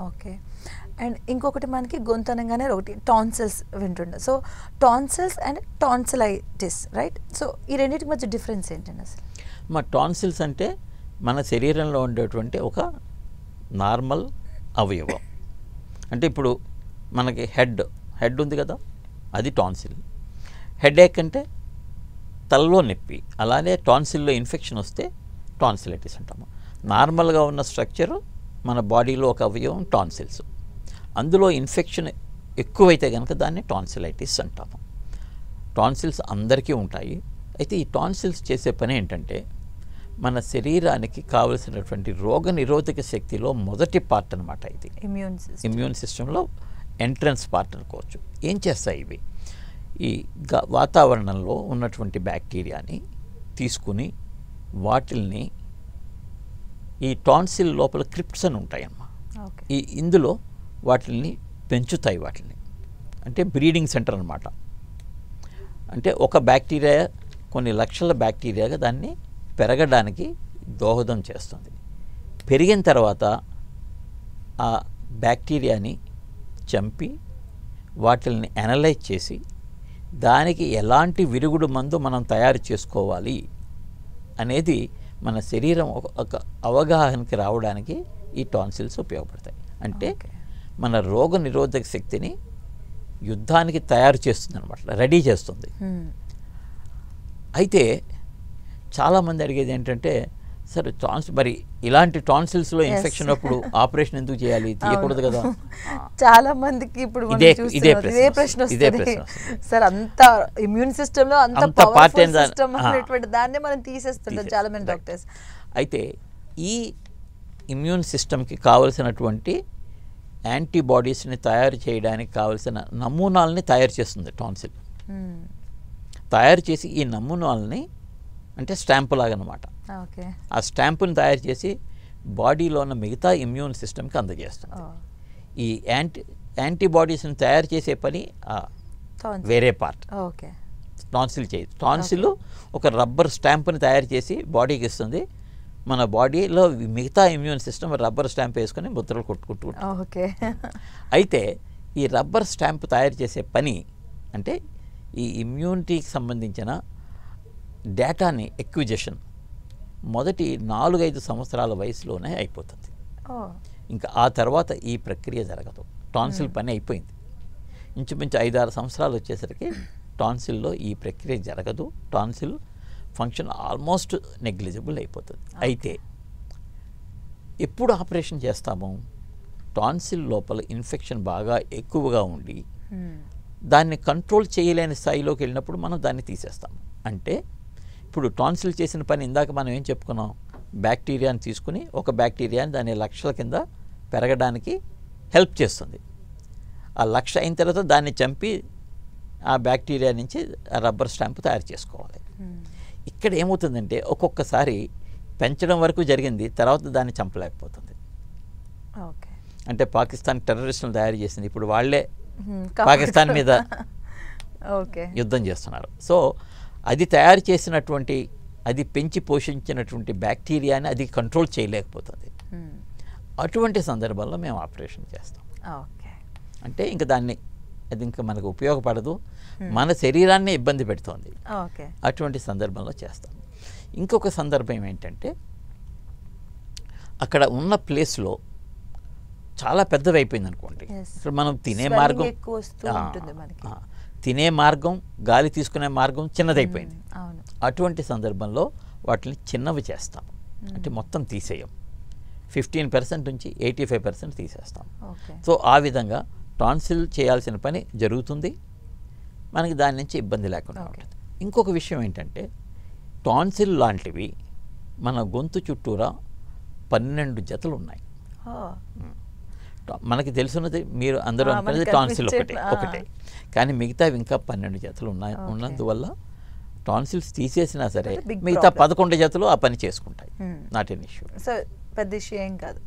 Okay. And ఇంకొకటి మనకి గొంతు అనగానే ఒకటి టాన్సిల్స్ వింటుండే. So tonsils and tonsillitis, right? So ఈ రెండింటికి మధ్య డిఫరెన్స్ ఏంటండి అసలు? మా టాన్సిల్స్ అంటే మన శరీరంలో ఉండేటువంటి ఒక నార్మల్ అవయవం. అంటే ఇప్పుడు మనకి హెడ్ ఉంది కదా, అది టాన్సిల్. హెడేక్ అంటే తలలో నొప్పి. అలానే టాన్సిల్లో ఇన్ఫెక్షన్ వస్తే టాన్సిలైటిస్ అంటాము. నార్మల్గా ఉన్న స్ట్రక్చరు మన బాడీలో ఒక అవయవం టాన్సిల్స్. అందులో ఇన్ఫెక్షన్ ఎక్కువైతే కనుక దాన్ని టాన్సిలైటిస్ అంటాము. టాన్సిల్స్ అందరికీ ఉంటాయి. అయితే ఈ టాన్సిల్స్ చేసే పని ఏంటంటే మన శరీరానికి కావలసినటువంటి రోగ నిరోధక శక్తిలో మొదటి పార్ట్ అనమాట. ఇది ఇమ్యూన్ సిస్టంలో ఎంట్రన్స్ పార్ట్ అనుకోవచ్చు. ఏం చేస్తాయి ఇవి? ఈ వాతావరణంలో ఉన్నటువంటి బ్యాక్టీరియాని తీసుకుని వాటిల్ని ఈ టాన్సిల్ లోపల క్రిప్ట్స్ అని ఉంటాయమ్మా. ఇందులో వాటిల్ని పెంచుతాయి. వాటిని అంటే బ్రీడింగ్ సెంటర్ అనమాట. అంటే ఒక బ్యాక్టీరియా కొన్ని లక్షల బ్యాక్టీరియాగా దాన్ని పెరగడానికి దోహదం చేస్తుంది. పెరిగిన తర్వాత ఆ బ్యాక్టీరియాని చంపి వాటిల్ని అనలైజ్ చేసి దానికి ఎలాంటి విరుగుడు మందు మనం తయారు చేసుకోవాలి అనేది మన శరీరం ఒక అవగాహనకి రావడానికి ఈ టాన్సిల్స్ ఉపయోగపడతాయి. అంటే మన రోగ నిరోధక శక్తిని యుద్ధానికి తయారు చేస్తుంది అనమాట, రెడీ చేస్తుంది. అయితే చాలామంది అడిగేది ఏంటంటే, సరే మరి ఇలాంటి టాన్సిల్స్లో ఇన్ఫెక్షన్ అప్పుడు ఆపరేషన్ ఎందుకు చేయాలి, తీయకూడదు కదా? చాలా మందికి ఇప్పుడు ఇదే ప్రశ్న సార్. అంత ఇమ్యూన్ సిస్టంలో అంత పవర్ఫుల్ సిస్టమ్ అనేటువంటి దాన్ని మనం తీసేస్తుంటాం చాలా మంది డాక్టర్స్. అయితే ఈ ఇమ్యూన్ సిస్టమ్కి కావలసినటువంటి యాంటీబాడీస్ని తయారు చేయడానికి కావలసిన నమూనాలని తయారు చేస్తుంది టాన్సిల్. తయారు చేసి ఈ నమూనాలని అంటే స్టాంపు లాగా అనమాట. ఆ స్టాంపుని తయారు చేసి బాడీలో ఉన్న మిగతా ఇమ్యూన్ సిస్టమ్కి అందజేస్తుంది. ఈ యాంటీబాడీస్ని తయారు చేసే పని వేరే పార్ట్ టాన్సిల్ చేయదు. టాన్సిల్ ఒక రబ్బర్ స్టాంపుని తయారు చేసి బాడీకి ఇస్తుంది. మన బాడీలో మిగతా ఇమ్యూన్ సిస్టమ్ రబ్బర్ స్టాంప్ వేసుకొని ముద్రలు కొట్టుకుంటుంది. అయితే ఈ రబ్బర్ స్టాంప్ తయారు చేసే పని అంటే ఈ ఇమ్యూనిటీకి సంబంధించిన డేటాని ఎక్విజిషన్ మొదటి 4-5 సంవత్సరాల వయసులోనే అయిపోతుంది. ఇంకా ఆ తర్వాత ఈ ప్రక్రియ జరగదు. టాన్సిల్ పని అయిపోయింది. ఇంచుమించు 5-6 సంవత్సరాలు వచ్చేసరికి టాన్సిల్లో ఈ ప్రక్రియ జరగదు. టాన్సిల్ ఫంక్షన్ ఆల్మోస్ట్ నెగ్లిజిబుల్ అయిపోతుంది. అయితే ఎప్పుడు ఆపరేషన్ చేస్తాము? టాన్సిల్ లోపల ఇన్ఫెక్షన్ బాగా ఎక్కువగా ఉండి దాన్ని కంట్రోల్ చేయలేని స్థాయిలోకి వెళ్ళినప్పుడు మనం దాన్ని తీసేస్తాము. అంటే ఇప్పుడు టాన్సిల్ చేసిన పని ఇందాక మనం ఏం చెప్పుకున్నాం? బ్యాక్టీరియాని తీసుకుని ఒక బ్యాక్టీరియాని దాని లక్షల కింద పెరగడానికి హెల్ప్ చేస్తుంది. ఆ లక్ష అయిన తర్వాత దాన్ని చంపి ఆ బ్యాక్టీరియా నుంచి రబ్బర్ స్టాంప్ తయారు చేసుకోవాలి. ఇక్కడ ఏమవుతుందంటే ఒక్కొక్కసారి పెంచడం వరకు జరిగింది, తర్వాత దాన్ని చంపలేకపోతుంది. అంటే పాకిస్తాన్ టెర్రరిస్టులను తయారు చేసింది, ఇప్పుడు వాళ్ళే పాకిస్తాన్ మీద యుద్ధం చేస్తున్నారు. సో అది తయారు చేసినటువంటి అది పెంచి పోషించినటువంటి బ్యాక్టీరియాని అది కంట్రోల్ చేయలేకపోతుంది. అటువంటి సందర్భంలో మేము ఆపరేషన్ చేస్తాం. అంటే ఇంకా దాన్ని అది ఇంకా మనకు ఉపయోగపడదు, మన శరీరాన్ని ఇబ్బంది పెడుతోంది. అటువంటి సందర్భంలో చేస్తాం. ఇంకొక సందర్భం ఏంటంటే అక్కడ ఉన్న ప్లేస్లో చాలా పెద్దవి అయిపోయింది అనుకోండి. ఇప్పుడు మనం తినే మార్గం గాలి తీసుకునే మార్గం చిన్నదైపోయింది. అటువంటి సందర్భంలో వాటిని చిన్నవి చేస్తాం. అంటే మొత్తం తీసేయం, 15% నుంచి 85% తీసేస్తాం. సో ఆ విధంగా టాన్సిల్ చేయాల్సిన పని జరుగుతుంది, మనకి దాని నుంచి ఇబ్బంది లేకుండా ఉంటుంది. ఇంకొక విషయం ఏంటంటే టాన్సిల్ లాంటివి మన గొంతు చుట్టూరా 12 జతలు ఉన్నాయి. మనకి తెలుసున్నది మీరు అందరూ అనుకునేది టాన్సిల్ ఒకటే, కానీ మిగతావి ఇంకా 12 జతలు ఉన్నందువల్ల టాన్సిల్స్ తీసేసినా సరే మిగతా 11 జతలు ఆ పని చేసుకుంటాయి. Not an issue. సో పెద్ద ఇష్యూ ఏం కాదు.